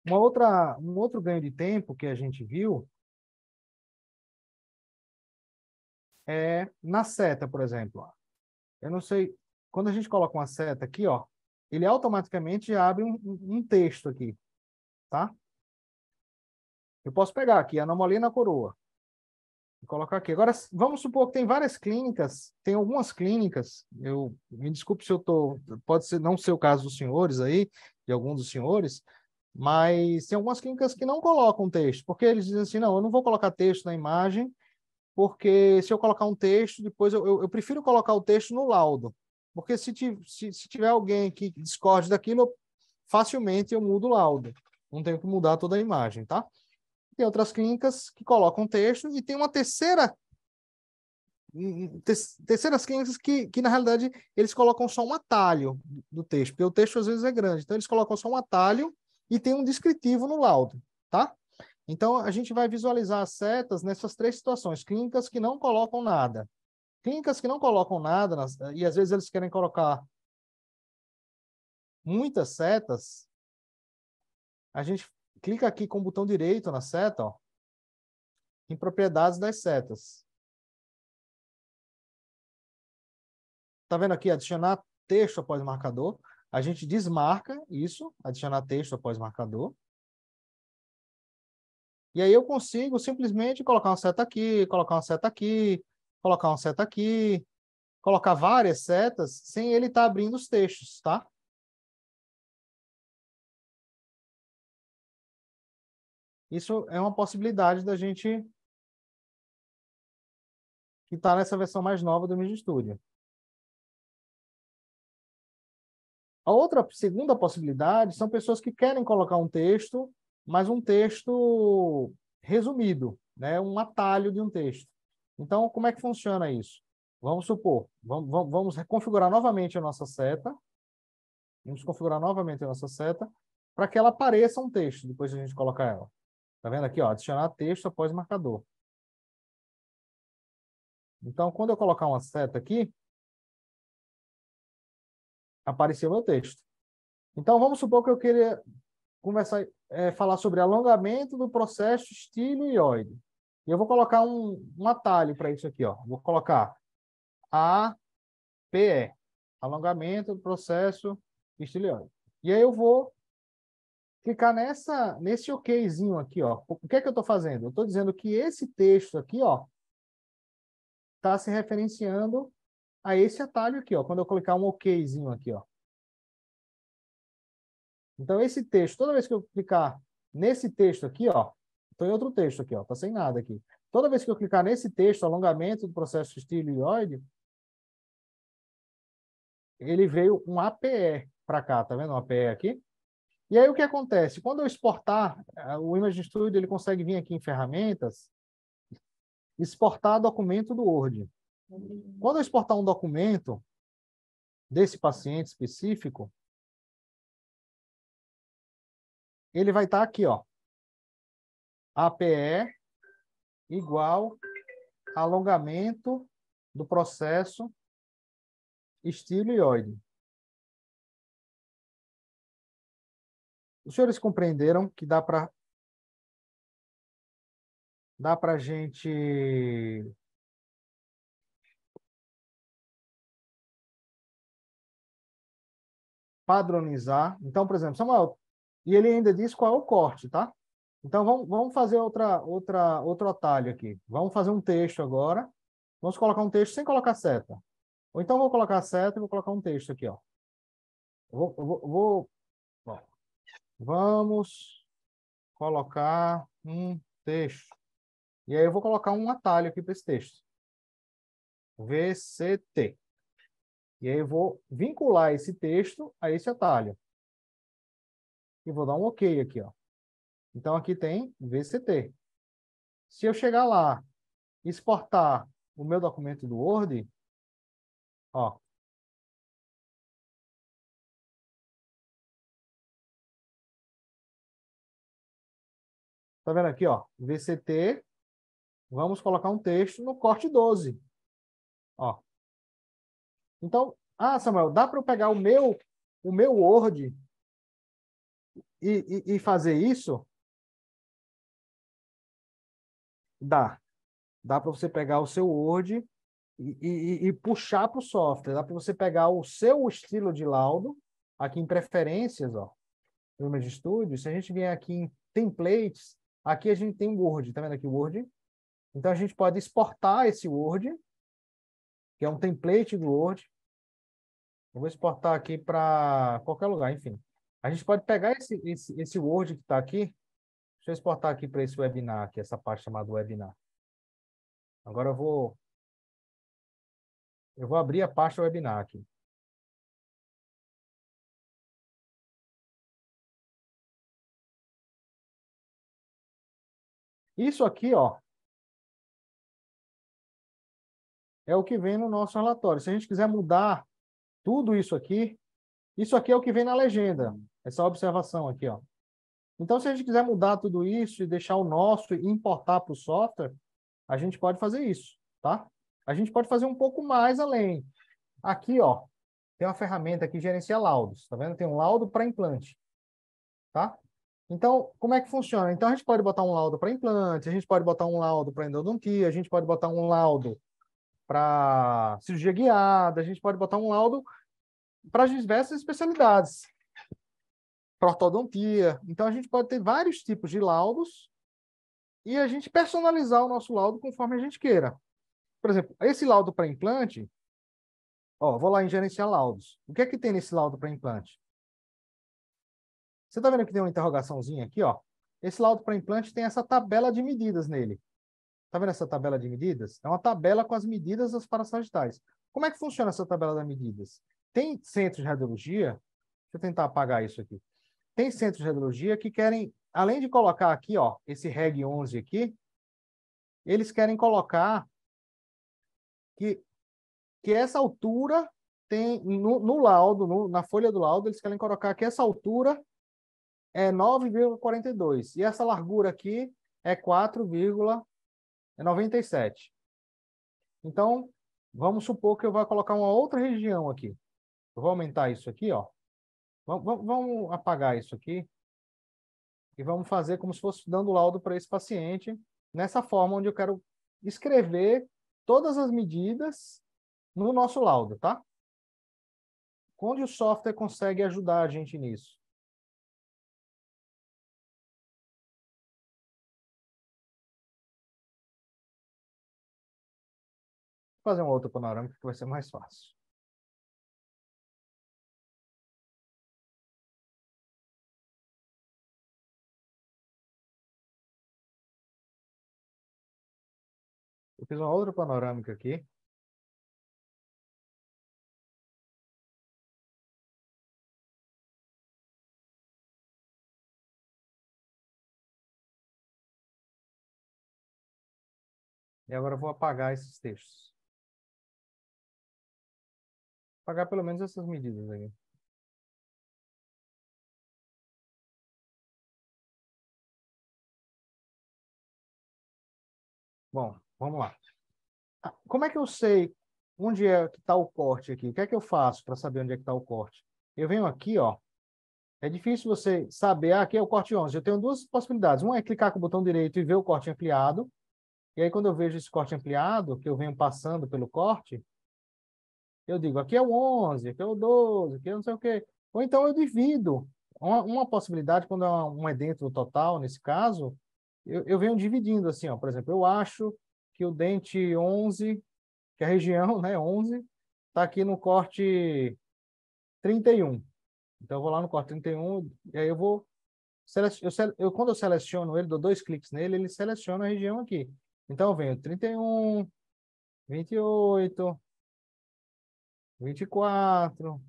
Um outro ganho de tempo que a gente viu é na seta, por exemplo. Ó. Eu não sei, quando a gente coloca uma seta aqui, ó, ele automaticamente abre um texto aqui, tá? Eu posso pegar aqui, anomalia na coroa, e colocar aqui. Agora, vamos supor que tem várias clínicas, tem algumas clínicas, me desculpe se eu tô, pode ser não ser o caso dos senhores aí, de alguns dos senhores, mas tem algumas clínicas que não colocam texto, porque eles dizem assim, não, eu não vou colocar texto na imagem, porque se eu colocar um texto, depois eu prefiro colocar o texto no laudo, porque se tiver alguém que discorde daquilo, facilmente eu mudo o laudo, não tenho que mudar toda a imagem, tá? Tem outras clínicas que colocam texto e tem uma terceiras clínicas que, na realidade, eles colocam só um atalho do texto, porque o texto às vezes é grande, então eles colocam só um atalho e tem um descritivo no laudo, tá? Então, a gente vai visualizar as setas nessas três situações. Clínicas que não colocam nada. Clínicas que não colocam nada, e às vezes eles querem colocar muitas setas, a gente clica aqui com o botão direito na seta, ó, em propriedades das setas. Tá vendo aqui? Adicionar texto após marcador. A gente desmarca isso, adicionar texto após marcador. E aí eu consigo simplesmente colocar uma seta aqui, colocar uma seta aqui, colocar uma seta aqui, colocar várias setas sem ele estar abrindo os textos, tá? Isso é uma possibilidade da gente que está nessa versão mais nova do Media Studio. A outra, segunda possibilidade são pessoas que querem colocar um texto, mas um texto resumido, né? Um atalho de um texto. Então, como é que funciona isso? Vamos supor, vamos configurar novamente a nossa seta. Vamos configurar novamente a nossa seta para que ela apareça um texto depois que a gente colocar ela. Tá vendo aqui, ó? Adicionar texto após marcador. Então, quando eu colocar uma seta aqui, apareceu meu texto. Então, vamos supor que eu queria conversar, falar sobre alongamento do processo estiloide. E eu vou colocar um atalho para isso aqui, ó. Vou colocar APE, alongamento do processo estiloide. E aí eu vou clicar nesse okzinho aqui, ó. O que é que eu estou fazendo? Eu estou dizendo que esse texto aqui, ó, está se referenciando a esse atalho aqui, ó. Quando eu clicar um okzinho aqui, ó. Então, esse texto, toda vez que eu clicar nesse texto aqui, ó, estou em outro texto aqui, ó, está sem nada aqui. Toda vez que eu clicar nesse texto, alongamento do processo estiloide, ele veio um APE para cá, tá vendo um APE aqui? E aí o que acontece? Quando eu exportar, o Image Studio ele consegue vir aqui em ferramentas, exportar documento do Word. Quando eu exportar um documento desse paciente específico, ele vai estar aqui, ó, APE igual alongamento do processo estiloide. Os senhores compreenderam que dá para a gente padronizar. Então, por exemplo, Samuel, e ele ainda diz qual é o corte, tá? Então, vamos fazer outro atalho aqui. Vamos fazer um texto agora. Vamos colocar um texto sem colocar seta. Ou então, vou colocar a seta e vou colocar um texto aqui, ó. Bom, vamos colocar um texto. E aí eu vou colocar um atalho aqui para esse texto. VCT. E aí eu vou vincular esse texto a esse atalho. E vou dar um OK aqui, ó. Então, aqui tem VCT. Se eu chegar lá e exportar o meu documento do Word, ó, tá vendo aqui, ó, VCT, vamos colocar um texto no corte 12. Ó. Então, Samuel, dá para eu pegar o meu Word e fazer isso, dá. Dá para você pegar o seu Word e puxar para o software. Dá para você pegar o seu estilo de laudo, aqui em preferências, ó, no Image Studio. Se a gente vier aqui em templates, aqui a gente tem o Word, tá vendo aqui o Word? Então a gente pode exportar esse Word, que é um template do Word. Eu vou exportar aqui para qualquer lugar, enfim. A gente pode pegar esse Word que está aqui. Deixa eu exportar aqui para esse webinar, aqui, essa parte chamada webinar. Agora eu vou abrir a pasta webinar aqui. Isso aqui, ó, é o que vem no nosso relatório. Se a gente quiser mudar tudo isso aqui é o que vem na legenda. Essa observação aqui, ó. Então, se a gente quiser mudar tudo isso e deixar o nosso e importar para o software, a gente pode fazer isso, tá? A gente pode fazer um pouco mais além. Aqui, ó, tem uma ferramenta que gerencia laudos, tá vendo? Tem um laudo para implante, tá? Então, como é que funciona? Então, a gente pode botar um laudo para implante, a gente pode botar um laudo para endodontia, a gente pode botar um laudo para cirurgia guiada, a gente pode botar um laudo para as diversas especialidades, para ortodontia. Então, a gente pode ter vários tipos de laudos e a gente personalizar o nosso laudo conforme a gente queira. Por exemplo, esse laudo para implante, ó, vou lá em gerenciar laudos. O que é que tem nesse laudo para implante? Você está vendo que tem uma interrogaçãozinha aqui, ó? Esse laudo para implante tem essa tabela de medidas nele. Está vendo essa tabela de medidas? É uma tabela com as medidas das parasagitais. Como é que funciona essa tabela de medidas? Tem centros de radiologia, deixa eu tentar apagar isso aqui. Tem centros de radiologia que querem, além de colocar aqui, ó, esse Reg 11 aqui, eles querem colocar que, que essa altura tem, no laudo, na folha do laudo, eles querem colocar que essa altura é 9,42 e essa largura aqui é 4,97. Então, vamos supor que eu vou colocar uma outra região aqui. Eu vou aumentar isso aqui, ó. Vamos apagar isso aqui e vamos fazer como se fosse dando laudo para esse paciente, nessa forma onde eu quero escrever todas as medidas no nosso laudo, tá? Onde o software consegue ajudar a gente nisso? Vou fazer um outro panorâmico que vai ser mais fácil. Eu fiz uma outra panorâmica aqui. E agora eu vou apagar esses textos. Apagar pelo menos essas medidas aqui. Bom, vamos lá. Como é que eu sei onde é que está o corte aqui? O que é que eu faço para saber onde é que está o corte? Eu venho aqui, ó. É difícil você saber, aqui é o corte 11. Eu tenho duas possibilidades. Uma é clicar com o botão direito e ver o corte ampliado. E aí, quando eu vejo esse corte ampliado, que eu venho passando pelo corte, eu digo, aqui é o 11, aqui é o 12, aqui é não sei o quê. Ou então eu divido. Uma possibilidade, quando um é dentro do total, nesse caso, eu venho dividindo assim, ó. Por exemplo, eu acho que o dente 11, que é a região, né, 11, está aqui no corte 31. Então, eu vou lá no corte 31, e aí eu vou... quando eu seleciono ele, dou dois cliques nele, ele seleciona a região aqui. Então, eu venho 31, 28, 24.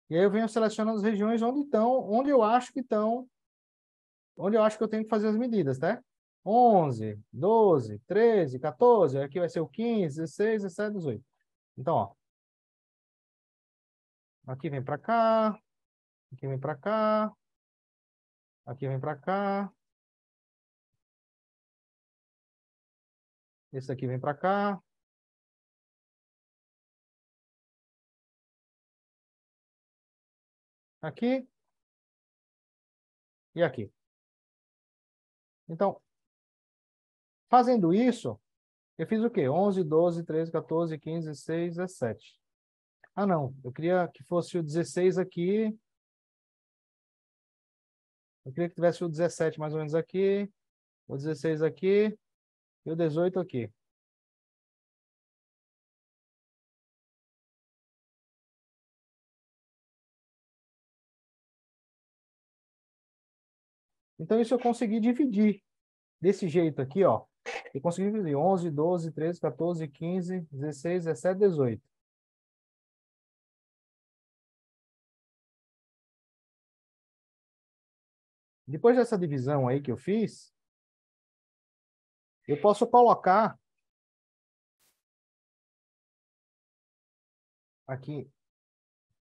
E aí eu venho selecionando as regiões onde estão, onde eu acho que eu tenho que fazer as medidas, tá? 11, 12, 13, 14, aqui vai ser o 15, 16, 17, 18. Então, ó, aqui vem para cá, aqui vem para cá, aqui vem para cá, esse aqui vem para cá. Aqui, e aqui. Então, fazendo isso, eu fiz o quê? 11, 12, 13, 14, 15, 16, 17. Ah, não. Eu queria que fosse o 16 aqui. Eu queria que tivesse o 17 mais ou menos aqui, o 16 aqui e o 18 aqui. Então, isso eu consegui dividir desse jeito aqui, ó. Eu consegui dividir 11, 12, 13, 14, 15, 16, 17, 18. Depois dessa divisão aí que eu fiz, eu posso colocar aqui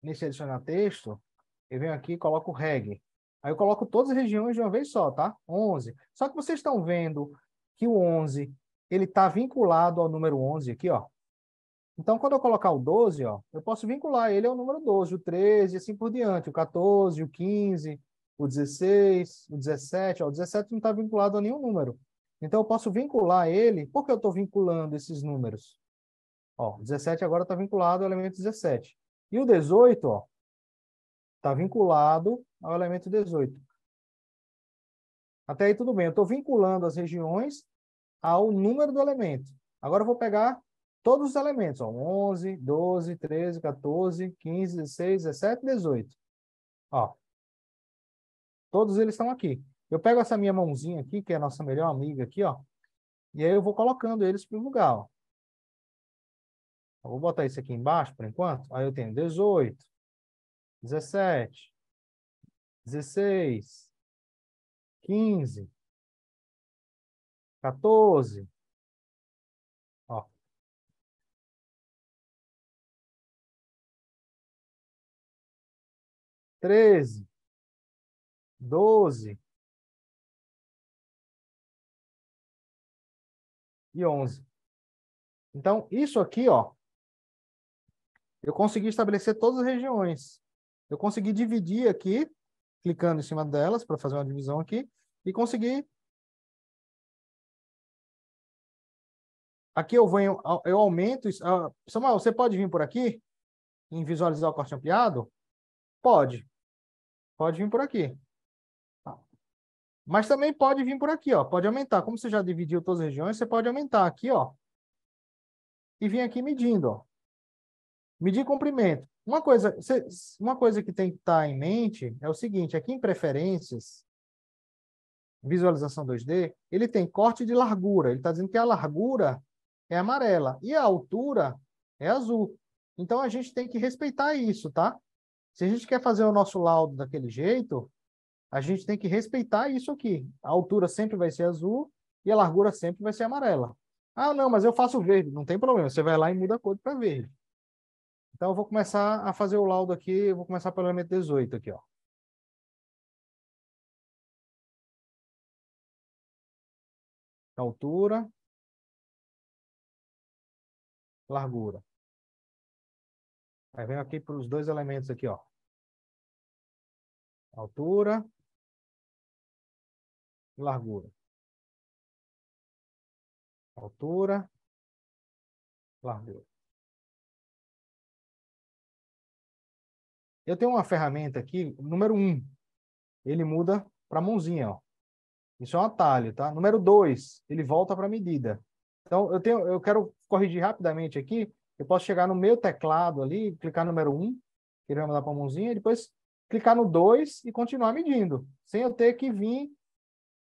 nesse adicionar texto, eu venho aqui e coloco reg. Aí eu coloco todas as regiões de uma vez só, tá? 11. Só que vocês estão vendo que o 11, ele está vinculado ao número 11 aqui, ó. Então, quando eu colocar o 12, ó, eu posso vincular ele ao número 12, o 13 e assim por diante, o 14, o 15, o 16, o 17. Ó, o 17 não está vinculado a nenhum número. Então, eu posso vincular ele. Por que eu estou vinculando esses números? Ó, o 17 agora está vinculado ao elemento 17. E o 18, ó, está vinculado ao elemento 18. Até aí tudo bem. Eu estou vinculando as regiões ao número do elemento. Agora eu vou pegar todos os elementos, ó, 11, 12, 13, 14, 15, 16, 17, 18. Ó, todos eles estão aqui. Eu pego essa minha mãozinha aqui, que é a nossa melhor amiga aqui, ó, e aí eu vou colocando eles para o lugar, ó. Eu vou botar isso aqui embaixo, por enquanto. Aí eu tenho 18, 17, 16, 15, 14, ó, 13, 12 e 11. Então, isso aqui, ó, eu consegui estabelecer todas as regiões. Eu consegui dividir aqui, clicando em cima delas para fazer uma divisão aqui, e consegui. Aqui eu aumento. Samuel, você pode vir por aqui em visualizar o corte ampliado? Pode. Pode vir por aqui. Mas também pode vir por aqui, ó. Pode aumentar. Como você já dividiu todas as regiões, você pode aumentar aqui, ó. E vir aqui medindo, ó. Medir comprimento. Uma coisa que tem que estar em mente é o seguinte: aqui em preferências, visualização 2D, ele tem corte de largura. Ele está dizendo que a largura é amarela e a altura é azul. Então, a gente tem que respeitar isso, tá? Se a gente quer fazer o nosso laudo daquele jeito, a gente tem que respeitar isso aqui. A altura sempre vai ser azul e a largura sempre vai ser amarela. Ah, não, mas eu faço verde. Não tem problema. Você vai lá e muda a cor para verde. Então, eu vou começar a fazer o laudo aqui. Eu vou começar pelo elemento 18 aqui, ó. Altura, largura. Aí venho aqui para os dois elementos aqui, ó. Altura, largura. Altura, largura. Eu tenho uma ferramenta aqui, número 1. Ele muda para a mãozinha, ó. Isso é um atalho, tá? Número 2, ele volta para a medida. Então, eu quero corrigir rapidamente aqui. Eu posso chegar no meu teclado ali, clicar no número 1, que ele vai mandar para a mãozinha, e depois clicar no 2 e continuar medindo, sem eu ter que vir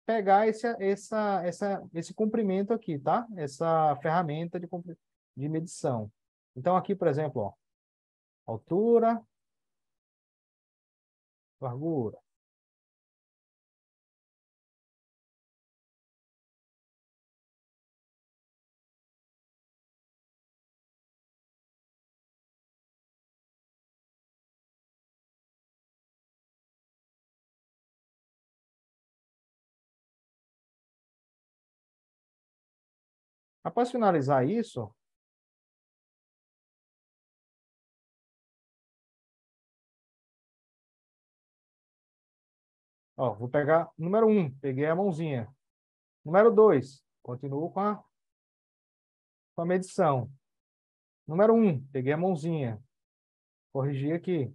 pegar esse comprimento aqui, tá? Essa ferramenta de medição. Então, aqui, por exemplo, ó, altura, largura. Após finalizar isso, Ó, vou pegar número 1, peguei a mãozinha. Número 2, continuo com a medição. Número 1, peguei a mãozinha. Corrigi aqui.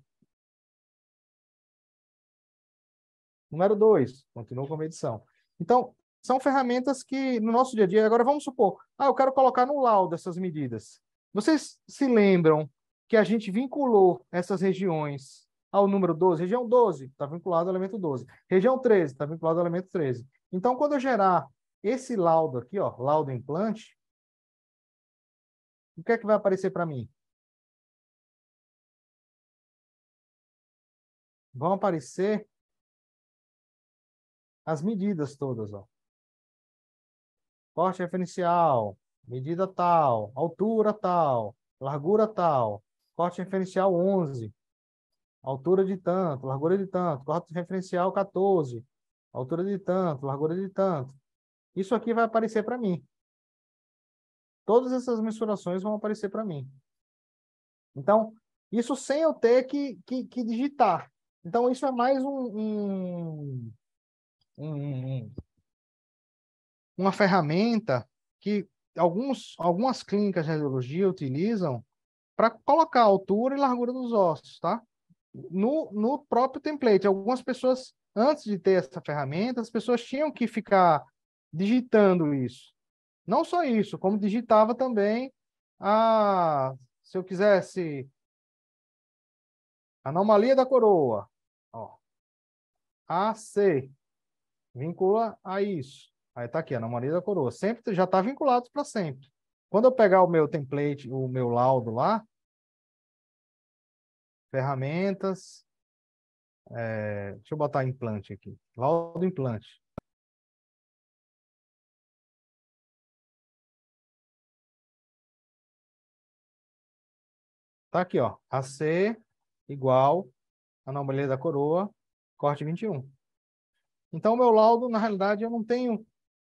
Número 2, continuo com a medição. Então, são ferramentas que no nosso dia a dia, agora vamos supor, eu quero colocar no laudo essas medidas. Vocês se lembram que a gente vinculou essas regiões ao número 12? Região 12 está vinculado ao elemento 12. Região 13 está vinculado ao elemento 13. Então, quando eu gerar esse laudo aqui, ó, laudo implante, o que é que vai aparecer para mim? Vão aparecer as medidas todas, ó. Corte referencial, medida tal, altura tal, largura tal, corte referencial 11, altura de tanto, largura de tanto, corte referencial 14, altura de tanto, largura de tanto. Isso aqui vai aparecer para mim. Todas essas mensurações vão aparecer para mim. Então, isso sem eu ter que digitar. Então, isso é mais uma ferramenta que algumas clínicas de radiologia utilizam para colocar a altura e largura dos ossos, tá? No próprio template. Algumas pessoas, antes de ter essa ferramenta, as pessoas tinham que ficar digitando isso. Não só isso, como digitava também se eu quisesse anomalia da coroa, ó, AC, vincula a isso. Aí tá aqui, anomalia da coroa. Sempre já está vinculado para sempre. Quando eu pegar o meu template, o meu laudo lá, ferramentas, deixa eu botar implante aqui. Laudo implante. Tá aqui, ó. AC igual anomalia da coroa, corte 21. Então, o meu laudo, na realidade, eu não tenho.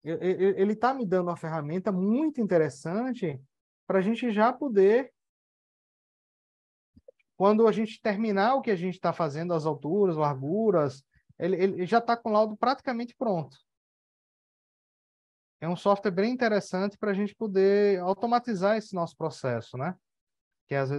Ele está me dando uma ferramenta muito interessante para a gente já poder, quando a gente terminar o que a gente está fazendo, as alturas, larguras, ele já está com o laudo praticamente pronto. É um software bem interessante para a gente poder automatizar esse nosso processo, né? Que às vezes